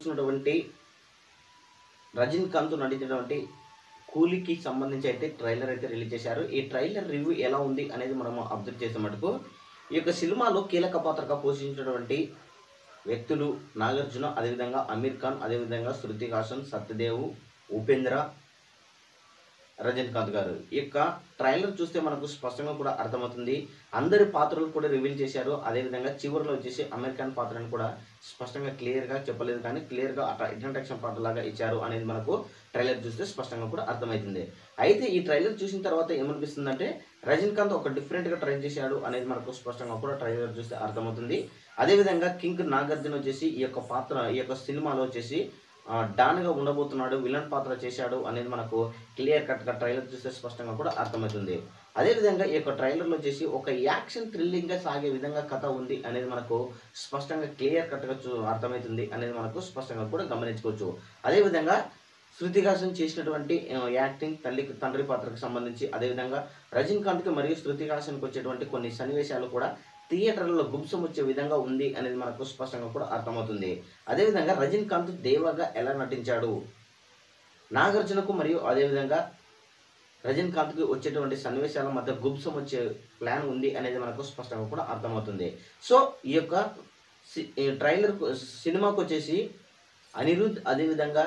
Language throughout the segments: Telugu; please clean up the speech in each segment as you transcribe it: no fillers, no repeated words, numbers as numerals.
చూసినటువంటి రజనీకాంత్ నటించినటువంటి కూలీకి సంబంధించి అయితే ట్రైలర్ అయితే రిలీజ్ చేశారు. ఈ ట్రైలర్ రివ్యూ ఎలా ఉంది అనేది మనం అబ్జర్వ్ చేసే మటుకు ఈ యొక్క సినిమాలో కీలక పాత్రగా పోషించినటువంటి వ్యక్తులు నాగార్జున, అదేవిధంగా అమీర్ ఖాన్, అదేవిధంగా శృతి హాసన్, సత్యదేవ్, ఉపేంద్ర, రజనీకాంత్ గారు. ఈ యొక్క ట్రైలర్ చూస్తే మనకు స్పష్టంగా కూడా అర్థమవుతుంది. అందరి పాత్రలు కూడా రివీల్ చేశారు. అదేవిధంగా చివరిలో వచ్చేసి అమీర్ ఖాన్ పాత్రను కూడా స్పష్టంగా క్లియర్గా చెప్పలేదు, కానీ క్లియర్గా ఇంట్రడక్షన్ పార్ట్ లాగా ఇచ్చారు అనేది మనకు ట్రైలర్ చూస్తే స్పష్టంగా కూడా అర్థమవుతుంది. అయితే ఈ ట్రైలర్ చూసిన తర్వాత ఏమనిపిస్తుందంటే రజనీకాంత్ ఒక డిఫరెంట్గా ట్రై చేశాడు అనేది మనకు స్పష్టంగా కూడా ట్రైలర్ చూస్తే అర్థమవుతుంది. అదేవిధంగా కింగ్ నాగార్జున వచ్చేసి ఈ యొక్క సినిమాలో వచ్చేసి డాన్గా ఉండబోతున్నాడు, విలన్ పాత్ర చేశాడు అనేది మనకు క్లియర్ కట్గా ట్రైలర్ చూస్తే స్పష్టంగా కూడా అర్థమవుతుంది. అదేవిధంగా ఈ యొక్క ట్రైలర్లో వచ్చేసి ఒక యాక్షన్ థ్రిల్లింగ్గా సాగే విధంగా కథ ఉంది అనేది మనకు స్పష్టంగా క్లియర్ కట్గా అర్థమవుతుంది అనేది మనకు స్పష్టంగా కూడా గమనించుకోవచ్చు. అదేవిధంగా శృతి హాసన్ చేసినటువంటి యాక్టింగ్ తండ్రి పాత్రకు సంబంధించి, అదేవిధంగా రజనీకాంత్కి మరియు శృతి హాసన్కి వచ్చేటువంటి కొన్ని సన్నివేశాలు కూడా థియేటర్లలో గుంసం వచ్చే విధంగా ఉంది అనేది మనకు స్పష్టంగా కూడా అర్థమవుతుంది. అదేవిధంగా రజనీకాంత్ దేవగా ఎలా నటించాడు, నాగార్జునకు మరియు అదేవిధంగా రజనీకాంత్కి వచ్చేటువంటి సన్నివేశాల మధ్య గుంసం వచ్చే ప్లాన్ ఉంది అనేది మనకు స్పష్టంగా కూడా అర్థమవుతుంది. సో ఈ యొక్క ట్రైలర్ సినిమాకు వచ్చేసి అనిరుద్, అదేవిధంగా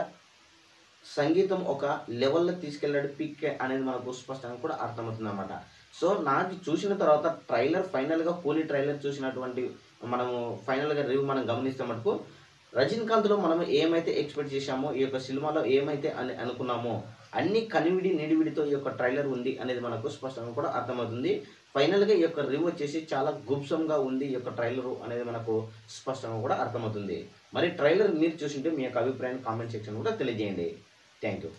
సంగీతం ఒక లెవెల్లో తీసుకెళ్ళాడు, పిక్ అనేది మనకు స్పష్టంగా కూడా అర్థమవుతుంది అన్నమాట. సో నాకు చూసిన తర్వాత ట్రైలర్ ఫైనల్గా కూలీ ట్రైలర్ చూసినటువంటి మనము ఫైనల్గా రివ్యూ మనం గమనిస్తే మటుకు రజనీకాంత్లో మనం ఏమైతే ఎక్స్పెక్ట్ చేశామో, ఈ యొక్క సినిమాలో ఏమైతే అనుకున్నామో అన్ని కనివిడి నిడివిడితో ఈ యొక్క ట్రైలర్ ఉంది అనేది మనకు స్పష్టంగా కూడా అర్థమవుతుంది. ఫైనల్గా ఈ యొక్క రివ్యూ వచ్చేసి చాలా గుప్సంగా ఉంది ఈ యొక్క ట్రైలర్ అనేది మనకు స్పష్టంగా కూడా అర్థమవుతుంది. మరి ట్రైలర్ మీరు చూసింటే మీ యొక్క అభిప్రాయాన్ని కామెంట్ సెక్షన్ కూడా తెలియజేయండి. Thank you.